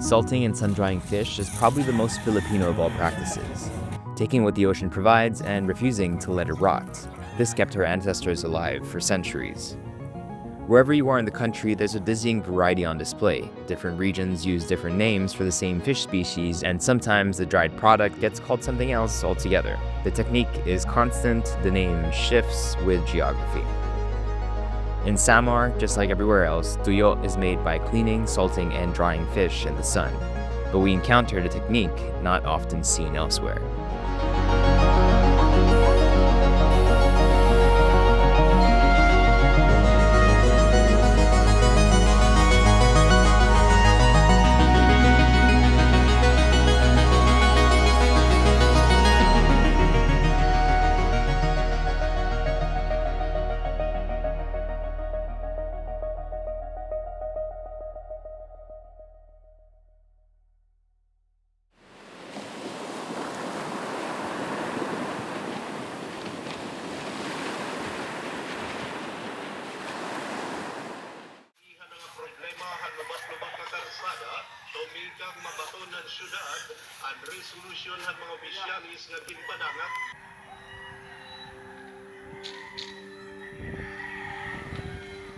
Salting and sun-drying fish is probably the most Filipino of all practices, taking what the ocean provides and refusing to let it rot. This kept our ancestors alive for centuries. Wherever you are in the country, there's a dizzying variety on display. Different regions use different names for the same fish species, and sometimes the dried product gets called something else altogether. The technique is constant, the name shifts with geography. In Samar, just like everywhere else, tuyo is made by cleaning, salting, and drying fish in the sun. But we encountered a technique not often seen elsewhere.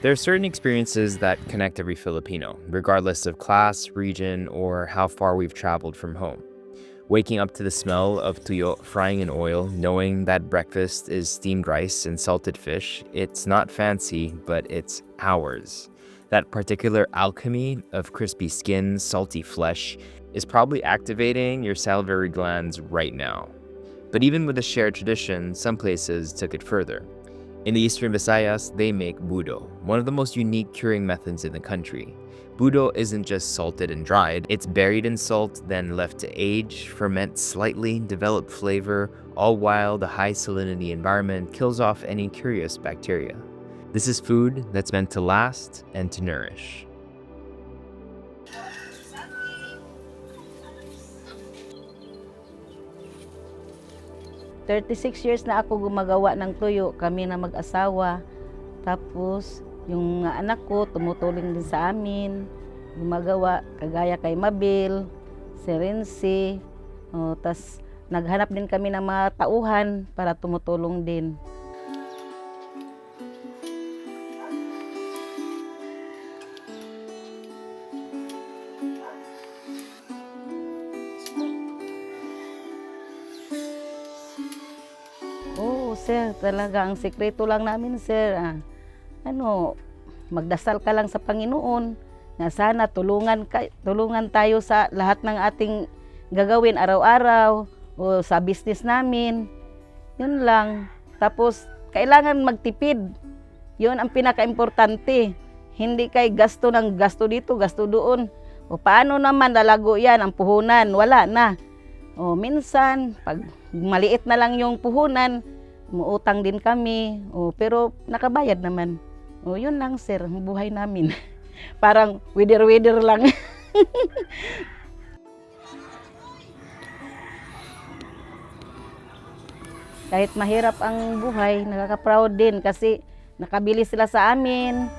There are certain experiences that connect every Filipino, regardless of class, region, or how far we've traveled from home. Waking up to the smell of tuyo frying in oil, knowing that breakfast is steamed rice and salted fish, it's not fancy, but it's ours. That particular alchemy of crispy skin, salty flesh, is probably activating your salivary glands right now. But even with a shared tradition, some places took it further. In the Eastern Visayas, they make budo, one of the most unique curing methods in the country. Budo isn't just salted and dried, it's buried in salt, then left to age, ferment slightly, develop flavor, all while the high salinity environment kills off any curious bacteria. This is food that's meant to last and to nourish. "36 years na ako gumagawa ng tuyo, kami na mag-asawa. Tapos, yung anak ko tumutulong din sa amin. Gumagawa, kagaya kay Mabel, si Renzi. Tas naghanap din kami ng mga tauhan para tumutulong din. Oo, sir, talaga ang sikreto lang namin, sir. Magdasal ka lang sa Panginoon na sana tulungan tayo sa lahat ng ating gagawin araw-araw o sa business namin. Yun lang. Tapos, kailangan magtipid. Yun ang pinaka-importante. Hindi kay gasto ng gasto dito, gasto doon. O paano naman lalago yan, ang puhunan? Wala na. O minsan, pag maliit na lang yung puhunan, umuutang din kami. Pero nakabayad naman. Yun lang, sir, ang buhay namin. Parang wither-wither lang. Kahit mahirap ang buhay, nakaka-proud din kasi nakabili sila sa amin.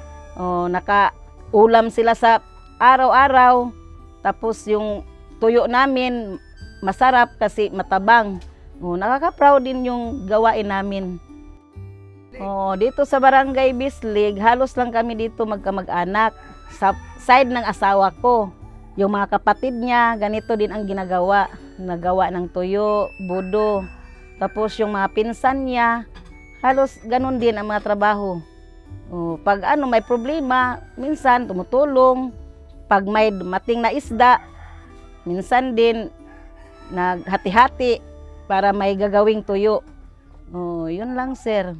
Nakaulam sila sa araw-araw. Tapos yung tuyo namin, masarap kasi matabang. Nakaka-proud din yung gawain namin. Dito sa Barangay Bislig, halos lang kami dito magkamag-anak. Sa side ng asawa ko, yung mga kapatid niya, ganito din ang ginagawa. Nagawa ng tuyo, budo. Tapos yung mga pinsan niya, halos ganun din ang mga trabaho. Pag may problema, minsan tumutulong. Pag may dumating na isda, minsan din naghati-hati para may gagawing tuyo. Yun lang, sir.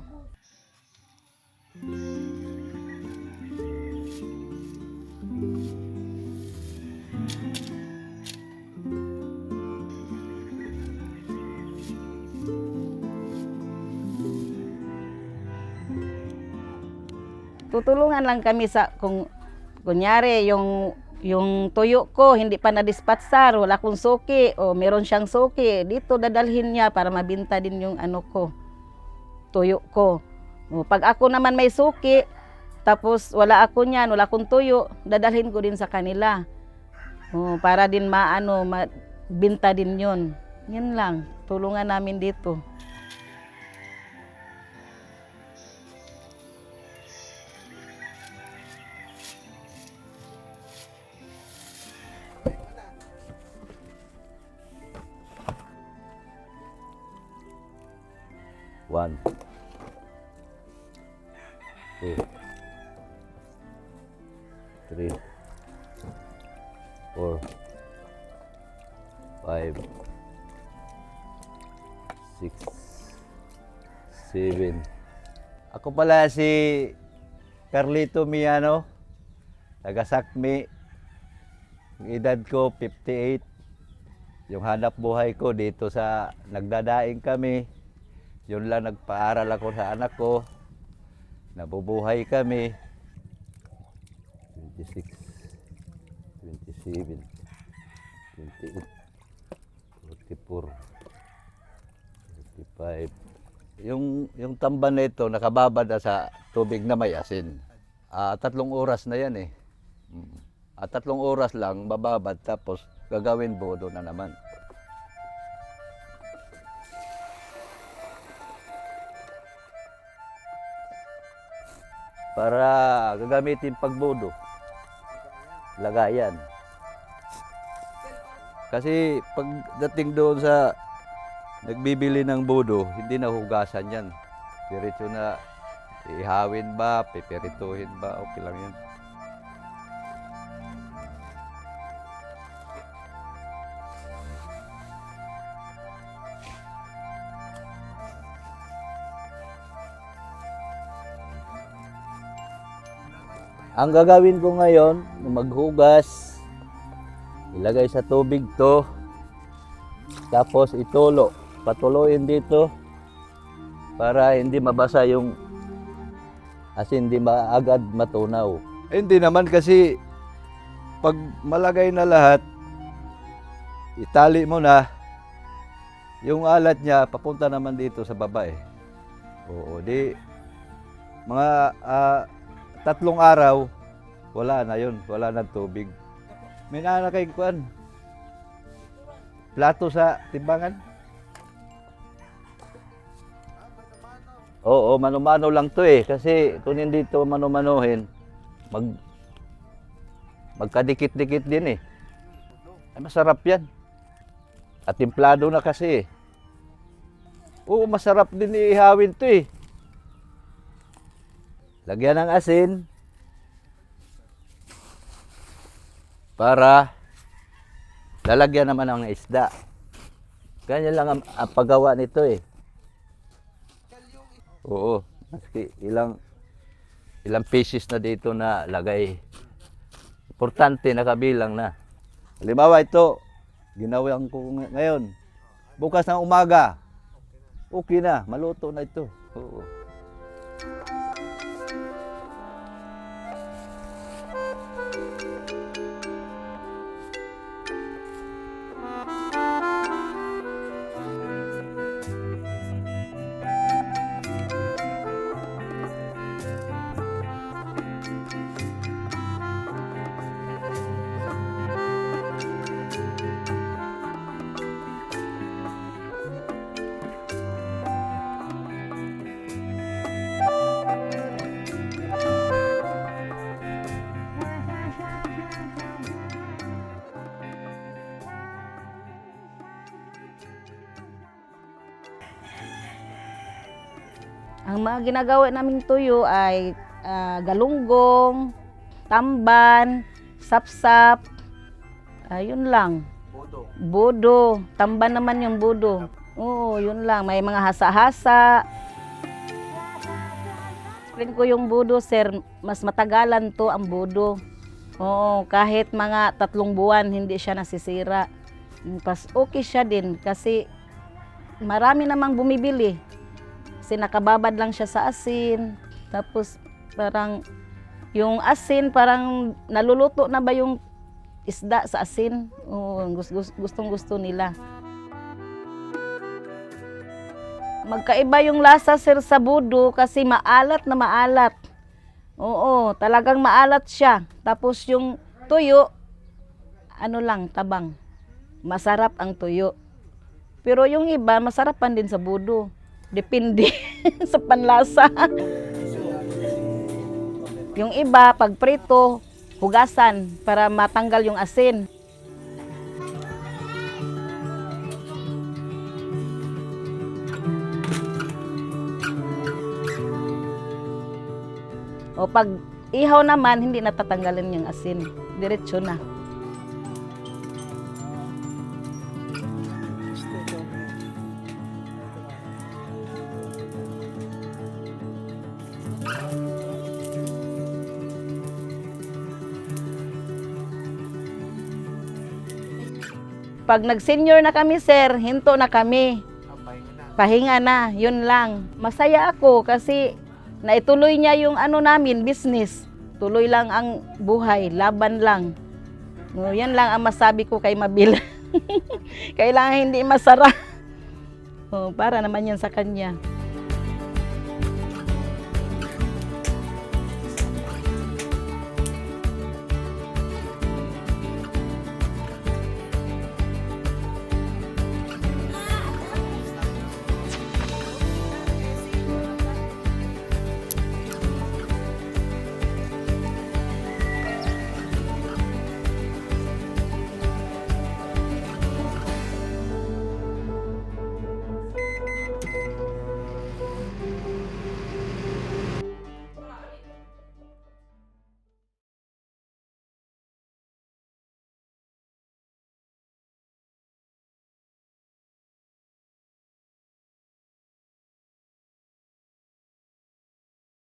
Tutulungan lang kami sa kung kunyari yung tuyo ko hindi pa na-dispatchar, wala akong suki o meron siyang suki, dito dadalhin niya para mabinta din yung tuyo ko. Pag ako naman may suki, tapos wala ako niyan, wala akong tuyo, dadalhin ko din sa kanila. Para din mabinta din yun. Yan lang, tulungan namin dito. One, two, three, four, five, six, seven. Ako pala si Carlito Miano, taga Sakmi. Ang edad ko 58. Yung hanap buhay ko dito sa nagdadaing kami. Yun lang, nagpaaral ako sa anak ko. Nabubuhay kami. 26, 27, 28, 44, 45. Yung tamban na ito, nakababad na sa tubig na may asin. 3 oras na yan eh. 3 oras lang, bababad, tapos gagawin bodo na naman. Para gagamitin pagbodo. Lagayan. Kasi pagdating doon sa nagbibili ng bodo, hindi na hugasan yan. Diretso na ihawin ba, piperituhin ba, okay lang yan. Ang gagawin ko ngayon, maghugas, ilagay sa tubig to, tapos itulo, patuloyin dito para hindi mabasa yung asin, hindi agad matunaw. Hindi naman kasi pag malagay na lahat, itali mo na, yung alat niya papunta naman dito sa baba eh. Oo, di mga 3 araw, wala na yun, wala na tubig. May kay kuan, plato sa timbangan. Oo, mano-mano lang to eh, kasi kung hindi to mano-manohin, magkadikit-dikit din eh. Ay, masarap yan. At timplado na kasi eh. Oo, masarap din ihawin to eh. Lagyan ng asin para lalagyan naman ng isda. Ganyan lang ang paggawa nito eh. Oo, maski ilang pieces na dito na lagay. Importante nakabilang na. Halimbawa ito, ginawa ko ngayon. Bukas ng umaga, okay na, maluto na ito. Oo. Ang mga ginagawa naming tuyo ay galunggong, tamban, sapsap, yun lang. Bodo. Tamban naman yung bodo. Oo, yun lang. May mga hasa-hasa. Explain ko yung bodo, sir. Mas matagalan to ang bodo. Oo, kahit mga 3 buwan, hindi siya nasisira. Okay siya din kasi marami namang bumibili. Kasi nakababad lang siya sa asin. Tapos parang yung asin, parang naluluto na ba yung isda sa asin? Oo, gustong-gusto nila. Magkaiba yung lasa, sir, sa bodo kasi maalat na maalat. Oo, talagang maalat siya. Tapos yung tuyo, ano lang, tabang. Masarap ang tuyo. Pero yung iba, masarapan din sa budo. Depende sa panlasa. Yung iba, pag prito, hugasan para matanggal yung asin. O pag ihaw naman, hindi natatanggalan yung asin. Diretso na. Pag nag-senior na kami, sir, hinto na kami. Pahinga na, yun lang. Masaya ako kasi naituloy niya yung ano namin, business. Tuloy lang ang buhay, laban lang. No, yan lang ang masabi ko kay Mabel. Kailangan hindi masara. Oh, para naman yan sa kanya.